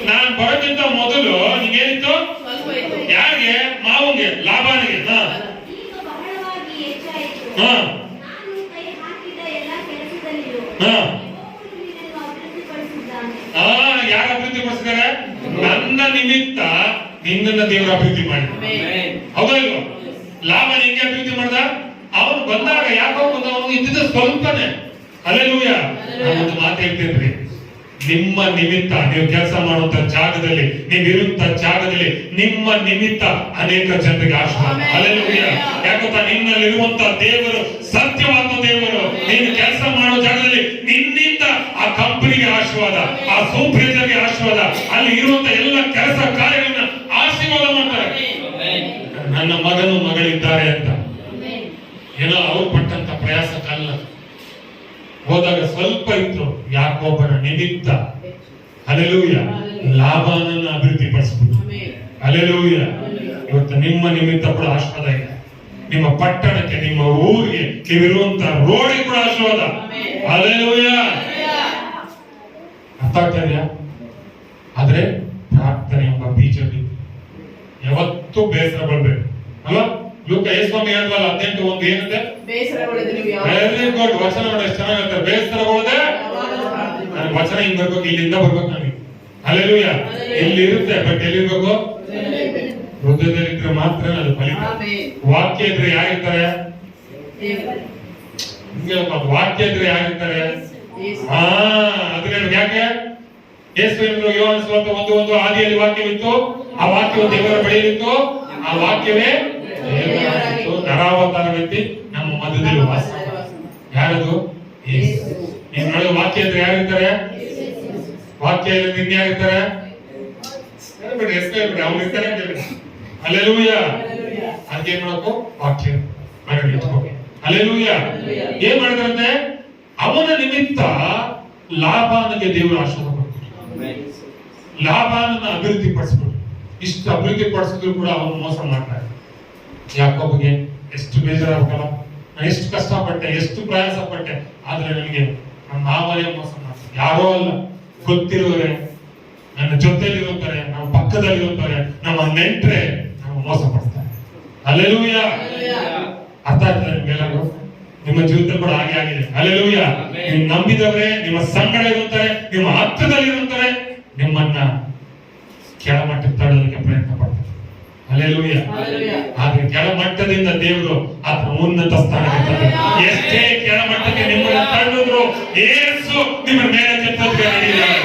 ನಾನು ಬರೋಕ್ಕಿಂತ ಮೊದಲು ನಿಂಗೇನಿತ್ತು? ಯಾರಿಗೆ? ಮಾವನಿಗೆ, ಲಾಭಾನಿಗೆ. ಯಾರು ಅಭಿವೃದ್ಧಿ ಪಡಿಸಿದ್ದಾರೆ? ನನ್ನ ನಿಮಿತ್ತ ನಿನ್ನನ್ನ ದೇವರು ಅಭಿವೃದ್ಧಿ ಮಾಡಿದ. ಹೌದಾ ಇಲ್ವಾ? ಲಾಭ ಹೆಂಗೆ ಅಭಿವೃದ್ಧಿ ಮಾಡ್ದ? ಅವನು ಬಂದಾಗ ಯಾಕೋ ಅವನು ಇದ್ದಿದ್ದ ಸ್ವಲ್ಪನೇ. ಹಲ್ಲೆಲೂಯಾ. ನಾನು ಒಂದು ಮಾತು ಹೇಳ್ತೇನ್ರಿ, ನಿಮ್ಮ ನಿಮಿತ್ತ ನೀವು ಕೆಲಸ ಮಾಡುವಂತ ಜಾಗದಲ್ಲಿ, ನೀವಿರುವಂತ ಜಾಗದಲ್ಲಿ ನಿಮ್ಮ ನಿಮಿತ್ತ ಅನೇಕ ಜನರಿಗೆ ಆಶೀರ್ವಾದ. ಹಲ್ಲೆಲೂಯಾ. ಯಾಕಂತ ನಿನ್ನಲ್ಲಿರುವಂತ ದೇವರು ಸತ್ಯವಾದ ದೇವರು. ನೀನು ಕೆಲಸ ಮಾಡೋ ಜಾಗದಲ್ಲಿ ನಿನ್ನಿಂದ ಆ ಕಂಪನಿಗೆ ಆಶೀರ್ವಾದ, ಆ ಸೂಪರ್ವೈಸರ್ಗೆ ಆಶೀರ್ವಾದ, ಅಲ್ಲಿ ಇರುವಂತ ಎಲ್ಲ ಕೆಲಸ ಕಾರ್ಯಗಳನ್ನ ಆಶೀರ್ವಾದ ಮಾಡ್ತಾರೆ. ನನ್ನ ಮಗನು ಮಗಳಿದ್ದಾರೆ ಅಂತ ಏನೋ ಅವ್ರು ಪಟ್ಟಂತ ಪ್ರಯಾಸಕ್ಕಲ್ಲ. ಹೋದಾಗ ಸ್ವಲ್ಪ ಇತ್ತು, ಯಾಕೊಬ್ಬನ ನಿಮಿತ್ತ ಹಲ್ಲೆಲೂಯಾ ಲಾಭಾನನ್ನ ಅಭಿವೃದ್ಧಿ ಪಡಿಸ್ಬಿಟ್ಟು. ಹಲ್ಲೆಲೂಯಾ. ಇವತ್ತು ನಿಮ್ಮ ನಿಮಿತ್ತ ಕೂಡ ಆಶೀರ್ವಾದ ಇದೆ. ನಿಮ್ಮ ಪಟ್ಟಣಕ್ಕೆ, ನಿಮ್ಮ ಊರಿಗೆ, ನೀವಿರುವಂತ ರೋಡಿಗೆ ಕೂಡ ಆಶೀರ್ವಾದ. ಹಲ್ಲೆಲೂಯಾ. ಅರ್ಥ ಆಗ್ತಾ ಇದೆಯಾ? ಆದ್ರೆ ಪ್ರಾರ್ಥನೆ ಎಂಬ ಬೀಜ ಯಾವತ್ತೂ ಬೇಸರ ಬರಬೇಕು ಅಲ್ಲ. ಲೂಕ ಯೇಸುಸ್ವಾಮಿ ಹೇಳಿದ್ವಲ್ಲ 18:1 ಏನಂತೆ? Very good. ವಚನ ನೋಡಿ ಎಷ್ಟು ಚೆನ್ನಾಗಿರುತ್ತೆ. ಬೇಸರಗೊಳ್ಳದೆ. ನನಗೆ ವಚನ ಹಿಂಗ್ ಬರ್ಬೇಕು, ಇಲ್ಲಿಂದ ಬರ್ಬೇಕು ನನಗೆ. ಹಲ್ಲೆಲೂಯಾ. ಇಲ್ಲಿ ಇರುತ್ತೆ, ಬಟ್ ಎಲ್ಲಿರ್ಬೇಕು? ಹೃದಯದಲ್ಲಿದ್ರೆ ಮಾತ್ರ ಅದು ಫಲಿತ. ವಾಕ್ಯ ಇದ್ರೆ ಯಾರಿರ್ತಾರೆ? ವಾಕ್ಯ ಇದ್ರೆ ಯಾರಿರ್ತಾರೆ? ಅದನ್ನ ಯಾಕೆ ಯೇಸು ಹೇಳಿದ್ರು, ಯೋಹಾನ ಸುವಾರ್ತೆ 1:1 ಆದಿಯಲ್ಲಿ ವಾಕ್ಯವಿತ್ತು, ಆ ವಾಕ್ಯವು ದೇವರ ಬಳಿಯಲ್ಲಿತ್ತು, ಆ ವಾಕ್ಯವೇ ನರಾವತಾರ ವ್ಯಕ್ತಿ ನಮ್ಮ ಮಧ್ಯದಲ್ಲಿ ವಾಸ. ಯಾರದು? ನೀವು ನೋಡಿದ ವಾಕ್ಯ ಅಂದ್ರೆ ಯಾರಿರ್ತಾರೆ? ವಾಕ್ಯ ಇನ್ಯಾರಿರ್ತಾರೆ? ಅವ್ರು ಇರ್ತಾರೆ. ಹಲ್ಲೆಲೂಯಾ. ಅದಕ್ಕೆ ಏನ್ ಮಾಡಬೇಕು? ವಾಕ್ಯ ಮನೆಯಲ್ಲಿ ಇಟ್ಕೋಬೇಕು. ಹಲ್ಲೆಲೂಯಾ. ಏನ್ ಮಾಡಿದ್ರಂತೆ? ಅವನ ನಿಮಿತ್ತ ಲಾಭಾನಿಗೆ ದೇವರು ಆಶೀರ್ವಾದ ಕೊಡ್ತಾರೆ. ಲಾಭಾನನ್ನ ಅಭಿವೃದ್ಧಿ ಪಡಿಸ್ಬಿಟ್ಟು, ಇಷ್ಟು ಅಭಿವೃದ್ಧಿ ಪಡಿಸಿದ್ರು ಕೂಡ ಅವನು ಮೋಸ ಮಾಡ್ತಾರೆ. ಯಾಕೋಬಗೆ ಎಷ್ಟು ಬೇಜಾರಾಗಲ್ಲ. ನಾನು ಎಷ್ಟು ಕಷ್ಟಪಟ್ಟೆ, ಎಷ್ಟು ಪ್ರಯಾಸ ಪಟ್ಟೆ, ಆದ್ರೆ ನನಗೆ ನನ್ನ ಮಾವನೇ ಮೋಸ ಮಾಡ್ತಾರೆ. ಯಾರೋ ಅಲ್ಲ, ಗೊತ್ತಿರುವರೆ, ನನ್ನ ಜೊತೆಲಿರುತ್ತಾರೆ, ನಮ್ಮ ಪಕ್ಕದಲ್ಲಿರುತ್ತಾರೆ, ನಮ್ಮ ನೆಂಟ್ರೆ ನಮ್ಮ ಮೋಸ ಪಡಿಸ್ತಾರೆ. ಹಲ್ಲೆಲೂಯಾ. ಅರ್ಥ ಆಗ್ತದೆ ನಿಮ್ಗೆಲ್ಲರೂ? ನಿಮ್ಮ ಜೀವಿತದಲ್ಲಿ ಕೂಡ ಹಾಗೆ ಆಗಿದೆ. ಹಲ್ಲೆಲೂಯಾ. ನೀವು ನಂಬಿದವರೇ ನಿಮ್ಮ ಸಂಗಡ ಇರುತ್ತಾರೆ, ನಿಮ್ಮ ಹತ್ತಿರದಲ್ಲಿ ಇರುತ್ತಾರೆ, ನಿಮ್ಮನ್ನ ಕೆಳಮಟ್ಟಕ್ಕೆ ತಳ್ಳೋದಕ್ಕೆ ಪ್ರಯತ್ನ ಪಡ್ತಾರೆ. ಹಲ್ಲೆಲೂಯಾ. ಆದ್ರೆ ಕೆಳಮಟ್ಟದಿಂದ ದೇವರು ಆತನ ಉನ್ನತ ಸ್ಥಾನಕ್ಕೆ ತಂದ. ಎಷ್ಟೇ ಕೆಳಮಟ್ಟಕ್ಕೆ ನಿಮ್ಮನ್ನು ತಳ್ಳಿದ್ರು ಯೇಸು ನಿಮ್ಮ ಮೇಲೆ ಕೆತ್ತೋದಕ್ಕೆ ನಡೆಯಿದ್ದಾರೆ.